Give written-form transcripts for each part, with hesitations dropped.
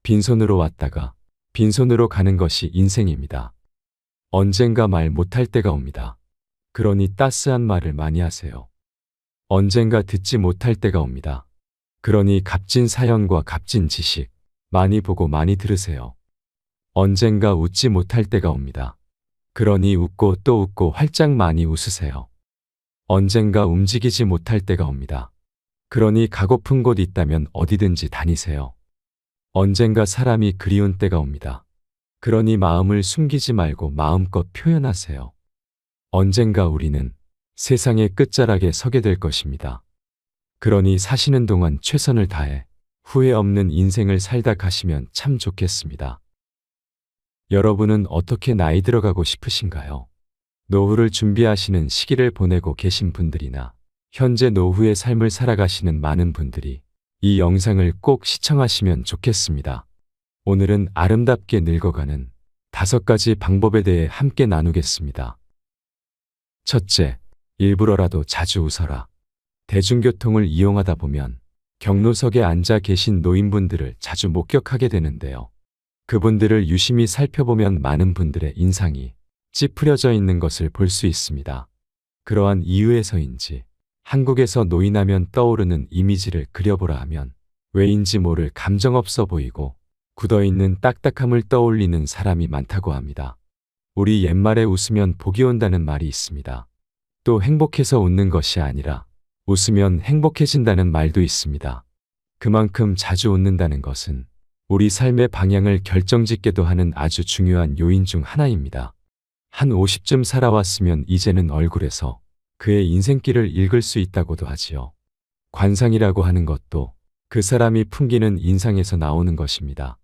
빈손으로 왔다가 빈손으로 가는 것이 인생입니다. 언젠가 말 못할 때가 옵니다. 그러니 따스한 말을 많이 하세요. 언젠가 듣지 못할 때가 옵니다. 그러니 값진 사연과 값진 지식 많이 보고 많이 들으세요. 언젠가 웃지 못할 때가 옵니다. 그러니 웃고 또 웃고 활짝 많이 웃으세요. 언젠가 움직이지 못할 때가 옵니다. 그러니 가고픈 곳 있다면 어디든지 다니세요. 언젠가 사람이 그리운 때가 옵니다. 그러니 마음을 숨기지 말고 마음껏 표현하세요. 언젠가 우리는 세상의 끝자락에 서게 될 것입니다. 그러니 사시는 동안 최선을 다해 후회 없는 인생을 살다 가시면 참 좋겠습니다. 여러분은 어떻게 나이 들어가고 싶으신가요? 노후를 준비하시는 시기를 보내고 계신 분들이나 현재 노후의 삶을 살아가시는 많은 분들이 이 영상을 꼭 시청하시면 좋겠습니다. 오늘은 아름답게 늙어가는 5가지 방법에 대해 함께 나누겠습니다. 첫째, 일부러라도 자주 웃어라. 대중교통을 이용하다 보면 경로석에 앉아 계신 노인분들을 자주 목격하게 되는데요. 그분들을 유심히 살펴보면 많은 분들의 인상이 찌푸려져 있는 것을 볼 수 있습니다. 그러한 이유에서인지 한국에서 노인하면 떠오르는 이미지를 그려보라 하면 왜인지 모를 감정 없어 보이고 굳어있는 딱딱함을 떠올리는 사람이 많다고 합니다. 우리 옛말에 웃으면 복이 온다는 말이 있습니다. 또 행복해서 웃는 것이 아니라 웃으면 행복해진다는 말도 있습니다. 그만큼 자주 웃는다는 것은 우리 삶의 방향을 결정짓게도 하는 아주 중요한 요인 중 하나입니다. 한 50쯤 살아왔으면 이제는 얼굴에서 그의 인생길을 읽을 수 있다고도 하지요. 관상이라고 하는 것도 그 사람이 풍기는 인상에서 나오는 것입니다.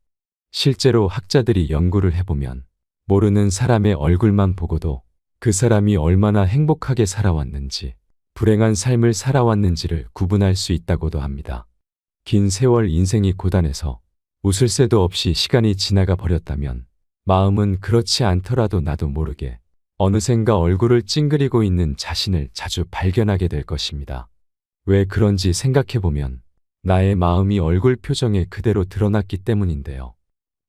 실제로 학자들이 연구를 해보면 모르는 사람의 얼굴만 보고도 그 사람이 얼마나 행복하게 살아왔는지 불행한 삶을 살아왔는지를 구분할 수 있다고도 합니다. 긴 세월 인생이 고단해서 웃을 새도 없이 시간이 지나가 버렸다면 마음은 그렇지 않더라도 나도 모르게 어느샌가 얼굴을 찡그리고 있는 자신을 자주 발견하게 될 것입니다. 왜 그런지 생각해보면 나의 마음이 얼굴 표정에 그대로 드러났기 때문인데요.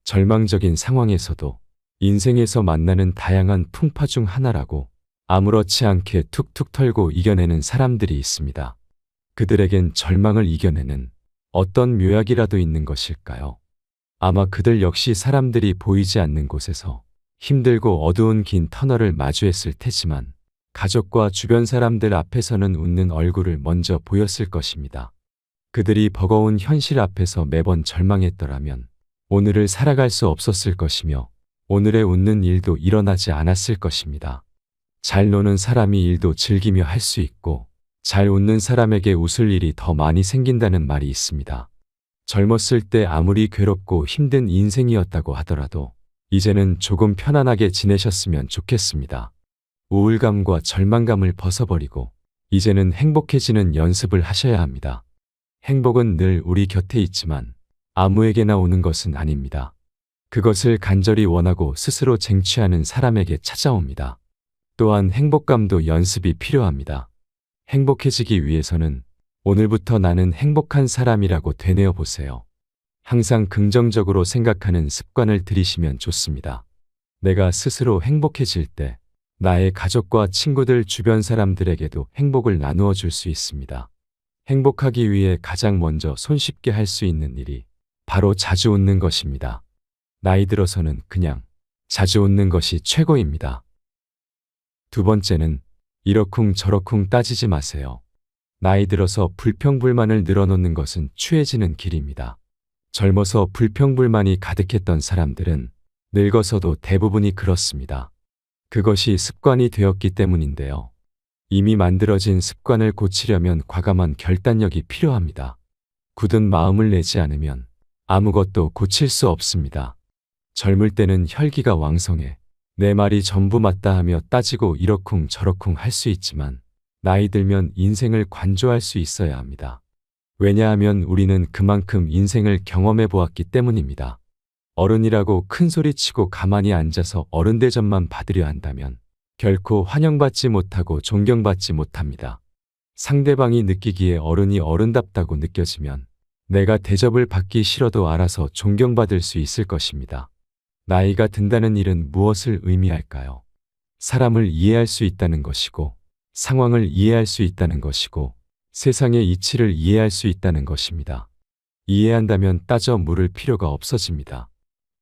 절망적인 상황에서도 인생에서 만나는 다양한 풍파 중 하나라고 아무렇지 않게 툭툭 털고 이겨내는 사람들이 있습니다. 그들에겐 절망을 이겨내는 어떤 묘약이라도 있는 것일까요? 아마 그들 역시 사람들이 보이지 않는 곳에서 힘들고 어두운 긴 터널을 마주했을 테지만 가족과 주변 사람들 앞에서는 웃는 얼굴을 먼저 보였을 것입니다. 그들이 버거운 현실 앞에서 매번 절망했더라면 오늘을 살아갈 수 없었을 것이며 오늘의 웃는 일도 일어나지 않았을 것입니다. 잘 노는 사람이 일도 즐기며 할 수 있고 잘 웃는 사람에게 웃을 일이 더 많이 생긴다는 말이 있습니다. 젊었을 때 아무리 괴롭고 힘든 인생이었다고 하더라도 이제는 조금 편안하게 지내셨으면 좋겠습니다. 우울감과 절망감을 벗어버리고 이제는 행복해지는 연습을 하셔야 합니다. 행복은 늘 우리 곁에 있지만 아무에게나 오는 것은 아닙니다. 그것을 간절히 원하고 스스로 쟁취하는 사람에게 찾아옵니다. 또한 행복감도 연습이 필요합니다. 행복해지기 위해서는 오늘부터 나는 행복한 사람이라고 되뇌어 보세요. 항상 긍정적으로 생각하는 습관을 들이시면 좋습니다. 내가 스스로 행복해질 때 나의 가족과 친구들 주변 사람들에게도 행복을 나누어 줄 수 있습니다. 행복하기 위해 가장 먼저 손쉽게 할 수 있는 일이 바로 자주 웃는 것입니다. 나이 들어서는 그냥 자주 웃는 것이 최고입니다. 두 번째는 이러쿵 저러쿵 따지지 마세요. 나이 들어서 불평불만을 늘어놓는 것은 추해지는 길입니다. 젊어서 불평불만이 가득했던 사람들은 늙어서도 대부분이 그렇습니다. 그것이 습관이 되었기 때문인데요. 이미 만들어진 습관을 고치려면 과감한 결단력이 필요합니다. 굳은 마음을 내지 않으면 아무것도 고칠 수 없습니다. 젊을 때는 혈기가 왕성해 내 말이 전부 맞다 하며 따지고 이러쿵 저러쿵 할 수 있지만 나이 들면 인생을 관조할 수 있어야 합니다. 왜냐하면 우리는 그만큼 인생을 경험해 보았기 때문입니다. 어른이라고 큰 소리치고 가만히 앉아서 어른 대접만 받으려 한다면 결코 환영받지 못하고 존경받지 못합니다. 상대방이 느끼기에 어른이 어른답다고 느껴지면 내가 대접을 받기 싫어도 알아서 존경받을 수 있을 것입니다. 나이가 든다는 일은 무엇을 의미할까요? 사람을 이해할 수 있다는 것이고, 상황을 이해할 수 있다는 것이고, 세상의 이치를 이해할 수 있다는 것입니다. 이해한다면 따져 물을 필요가 없어집니다.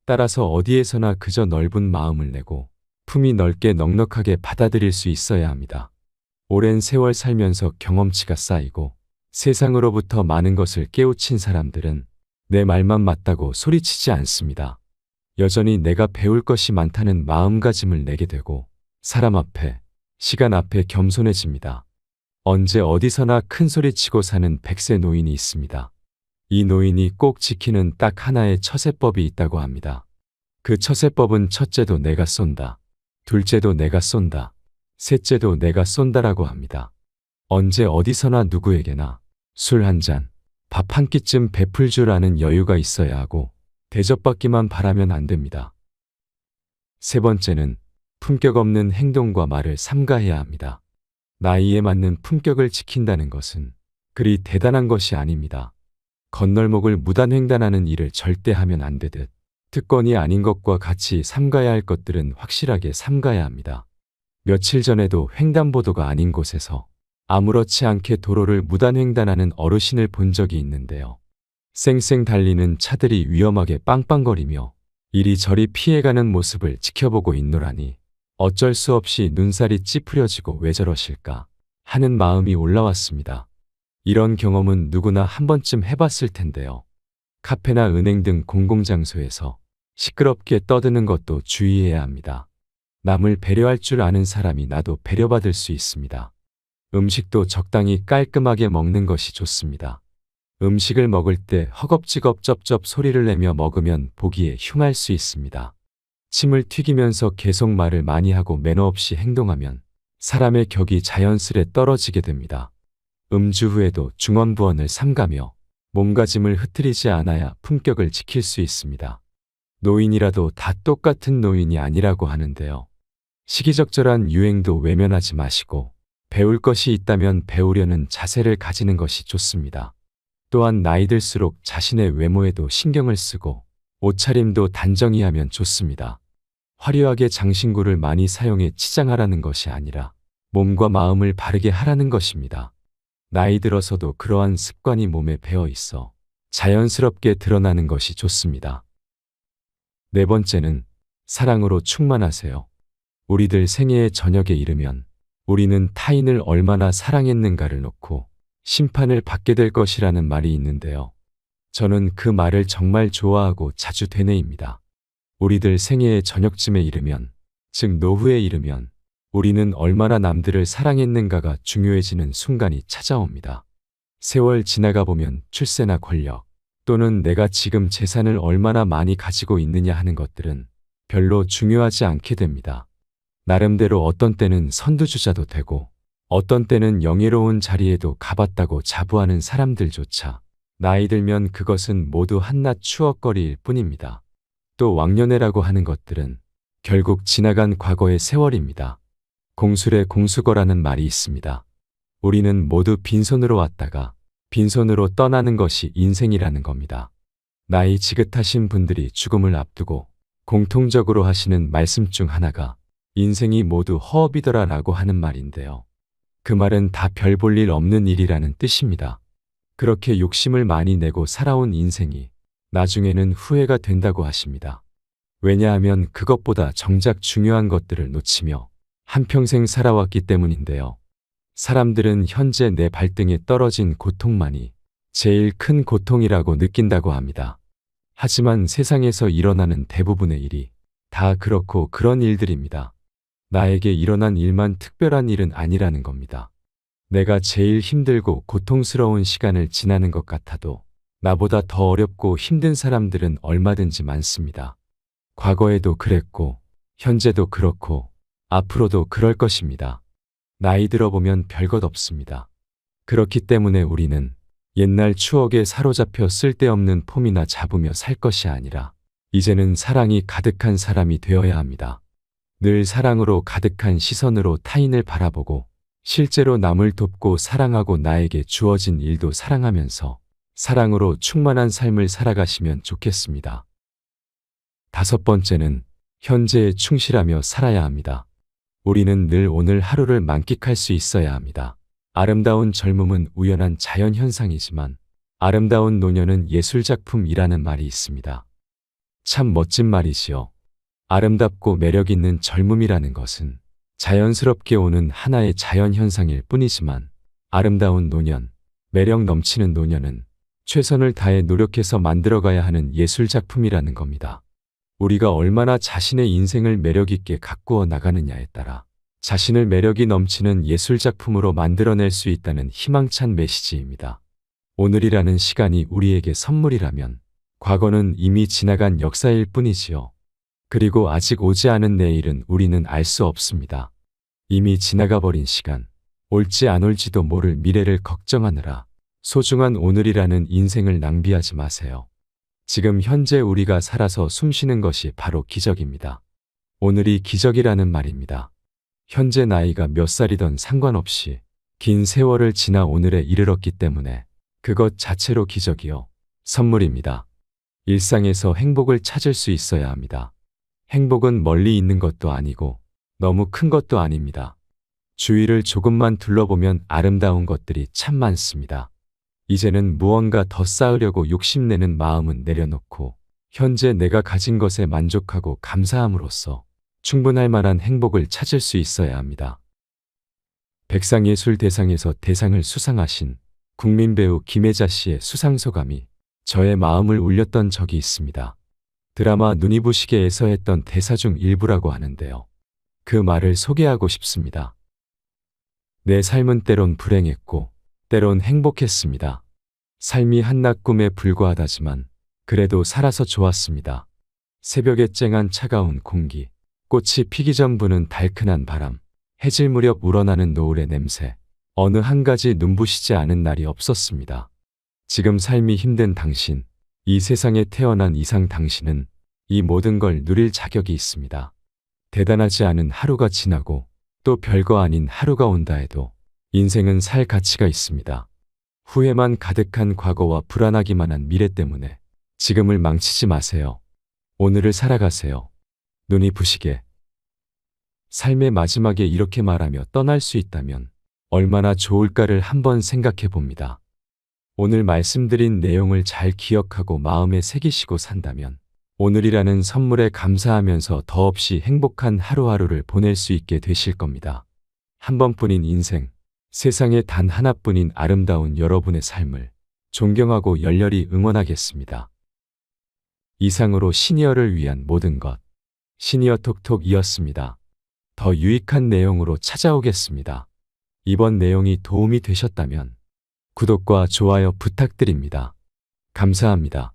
따라서 어디에서나 그저 넓은 마음을 내고 품이 넓게 넉넉하게 받아들일 수 있어야 합니다. 오랜 세월 살면서 경험치가 쌓이고 세상으로부터 많은 것을 깨우친 사람들은 내 말만 맞다고 소리치지 않습니다. 여전히 내가 배울 것이 많다는 마음가짐을 내게 되고 사람 앞에, 시간 앞에 겸손해집니다. 언제 어디서나 큰 소리치고 사는 100세 노인이 있습니다. 이 노인이 꼭 지키는 딱 하나의 처세법이 있다고 합니다. 그 처세법은 첫째도 내가 쏜다. 둘째도 내가 쏜다. 셋째도 내가 쏜다라고 합니다. 언제 어디서나 누구에게나 술 한 잔, 밥 한 끼쯤 베풀 줄 아는 여유가 있어야 하고 대접받기만 바라면 안 됩니다. 세 번째는 품격 없는 행동과 말을 삼가해야 합니다. 나이에 맞는 품격을 지킨다는 것은 그리 대단한 것이 아닙니다. 건널목을 무단횡단하는 일을 절대 하면 안 되듯 특권이 아닌 것과 같이 삼가야 할 것들은 확실하게 삼가야 합니다. 며칠 전에도 횡단보도가 아닌 곳에서 아무렇지 않게 도로를 무단횡단하는 어르신을 본 적이 있는데요. 쌩쌩 달리는 차들이 위험하게 빵빵거리며 이리저리 피해가는 모습을 지켜보고 있노라니 어쩔 수 없이 눈살이 찌푸려지고 왜 저러실까 하는 마음이 올라왔습니다. 이런 경험은 누구나 한 번쯤 해봤을 텐데요. 카페나 은행 등 공공장소에서 시끄럽게 떠드는 것도 주의해야 합니다. 남을 배려할 줄 아는 사람이 나도 배려받을 수 있습니다. 음식도 적당히 깔끔하게 먹는 것이 좋습니다. 음식을 먹을 때 허겁지겁 쩝쩝 소리를 내며 먹으면 보기에 흉할 수 있습니다. 침을 튀기면서 계속 말을 많이 하고 매너 없이 행동하면 사람의 격이 자연스레 떨어지게 됩니다. 음주 후에도 중언부언을 삼가며 몸가짐을 흐트리지 않아야 품격을 지킬 수 있습니다. 노인이라도 다 똑같은 노인이 아니라고 하는데요. 시기적절한 유행도 외면하지 마시고 배울 것이 있다면 배우려는 자세를 가지는 것이 좋습니다. 또한 나이 들수록 자신의 외모에도 신경을 쓰고 옷차림도 단정히 하면 좋습니다. 화려하게 장신구를 많이 사용해 치장하라는 것이 아니라 몸과 마음을 바르게 하라는 것입니다. 나이 들어서도 그러한 습관이 몸에 배어 있어 자연스럽게 드러나는 것이 좋습니다. 네 번째는 사랑으로 충만하세요. 우리들 생애의 저녁에 이르면 우리는 타인을 얼마나 사랑했는가를 놓고 심판을 받게 될 것이라는 말이 있는데요. 저는 그 말을 정말 좋아하고 자주 되뇌입니다. 우리들 생애의 저녁쯤에 이르면, 즉 노후에 이르면 우리는 얼마나 남들을 사랑했는가가 중요해지는 순간이 찾아옵니다. 세월 지나가 보면 출세나 권력 또는 내가 지금 재산을 얼마나 많이 가지고 있느냐 하는 것들은 별로 중요하지 않게 됩니다. 나름대로 어떤 때는 선두주자도 되고 어떤 때는 영예로운 자리에도 가봤다고 자부하는 사람들조차 나이 들면 그것은 모두 한낱 추억거리일 뿐입니다. 또 왕년애라고 하는 것들은 결국 지나간 과거의 세월입니다. 공술의 공수거라는 말이 있습니다. 우리는 모두 빈손으로 왔다가 빈손으로 떠나는 것이 인생이라는 겁니다. 나이 지긋하신 분들이 죽음을 앞두고 공통적으로 하시는 말씀 중 하나가 인생이 모두 허업이더라 라고 하는 말인데요. 그 말은 다 별 볼 일 없는 일이라는 뜻입니다. 그렇게 욕심을 많이 내고 살아온 인생이 나중에는 후회가 된다고 하십니다. 왜냐하면 그것보다 정작 중요한 것들을 놓치며 한평생 살아왔기 때문인데요. 사람들은 현재 내 발등에 떨어진 고통만이 제일 큰 고통이라고 느낀다고 합니다. 하지만 세상에서 일어나는 대부분의 일이 다 그렇고 그런 일들입니다. 나에게 일어난 일만 특별한 일은 아니라는 겁니다. 내가 제일 힘들고 고통스러운 시간을 지나는 것 같아도 나보다 더 어렵고 힘든 사람들은 얼마든지 많습니다. 과거에도 그랬고 현재도 그렇고 앞으로도 그럴 것입니다. 나이 들어보면 별것 없습니다. 그렇기 때문에 우리는 옛날 추억에 사로잡혀 쓸데없는 폼이나 잡으며 살 것이 아니라 이제는 사랑이 가득한 사람이 되어야 합니다. 늘 사랑으로 가득한 시선으로 타인을 바라보고 실제로 남을 돕고 사랑하고 나에게 주어진 일도 사랑하면서 사랑으로 충만한 삶을 살아가시면 좋겠습니다. 5번째는 현재에 충실하며 살아야 합니다. 우리는 늘 오늘 하루를 만끽할 수 있어야 합니다. 아름다운 젊음은 우연한 자연현상이지만 아름다운 노년은 예술작품이라는 말이 있습니다. 참 멋진 말이지요. 아름답고 매력 있는 젊음이라는 것은 자연스럽게 오는 하나의 자연현상일 뿐이지만 아름다운 노년, 매력 넘치는 노년은 최선을 다해 노력해서 만들어가야 하는 예술작품이라는 겁니다. 우리가 얼마나 자신의 인생을 매력있게 가꾸어 나가느냐에 따라 자신을 매력이 넘치는 예술작품으로 만들어낼 수 있다는 희망찬 메시지입니다. 오늘이라는 시간이 우리에게 선물이라면 과거는 이미 지나간 역사일 뿐이지요. 그리고 아직 오지 않은 내일은 우리는 알 수 없습니다. 이미 지나가 버린 시간, 올지 안 올지도 모를 미래를 걱정하느라 소중한 오늘이라는 인생을 낭비하지 마세요. 지금 현재 우리가 살아서 숨쉬는 것이 바로 기적입니다. 오늘이 기적이라는 말입니다. 현재 나이가 몇 살이든 상관없이 긴 세월을 지나 오늘에 이르렀기 때문에 그것 자체로 기적이요. 선물입니다. 일상에서 행복을 찾을 수 있어야 합니다. 행복은 멀리 있는 것도 아니고 너무 큰 것도 아닙니다. 주위를 조금만 둘러보면 아름다운 것들이 참 많습니다. 이제는 무언가 더 쌓으려고 욕심내는 마음은 내려놓고 현재 내가 가진 것에 만족하고 감사함으로써 충분할 만한 행복을 찾을 수 있어야 합니다. 백상예술대상에서 대상을 수상하신 국민배우 김혜자 씨의 수상소감이 저의 마음을 울렸던 적이 있습니다. 드라마 눈이 부시게에서 했던 대사 중 일부라고 하는데요. 그 말을 소개하고 싶습니다. 내 삶은 때론 불행했고 때론 행복했습니다. 삶이 한낮 꿈에 불과하다지만 그래도 살아서 좋았습니다. 새벽에 쨍한 차가운 공기, 꽃이 피기 전 부는 달큰한 바람, 해질 무렵 우러나는 노을의 냄새, 어느 한 가지 눈부시지 않은 날이 없었습니다. 지금 삶이 힘든 당신, 이 세상에 태어난 이상 당신은 이 모든 걸 누릴 자격이 있습니다. 대단하지 않은 하루가 지나고 또 별거 아닌 하루가 온다 해도 인생은 살 가치가 있습니다. 후회만 가득한 과거와 불안하기만 한 미래 때문에 지금을 망치지 마세요. 오늘을 살아가세요. 눈이 부시게. 삶의 마지막에 이렇게 말하며 떠날 수 있다면 얼마나 좋을까를 한번 생각해 봅니다. 오늘 말씀드린 내용을 잘 기억하고 마음에 새기시고 산다면 오늘이라는 선물에 감사하면서 더없이 행복한 하루하루를 보낼 수 있게 되실 겁니다. 한 번뿐인 인생, 세상에 단 하나뿐인 아름다운 여러분의 삶을 존경하고 열렬히 응원하겠습니다. 이상으로 시니어를 위한 모든 것, 시니어 톡톡이었습니다. 더 유익한 내용으로 찾아오겠습니다. 이번 내용이 도움이 되셨다면 구독과 좋아요 부탁드립니다. 감사합니다.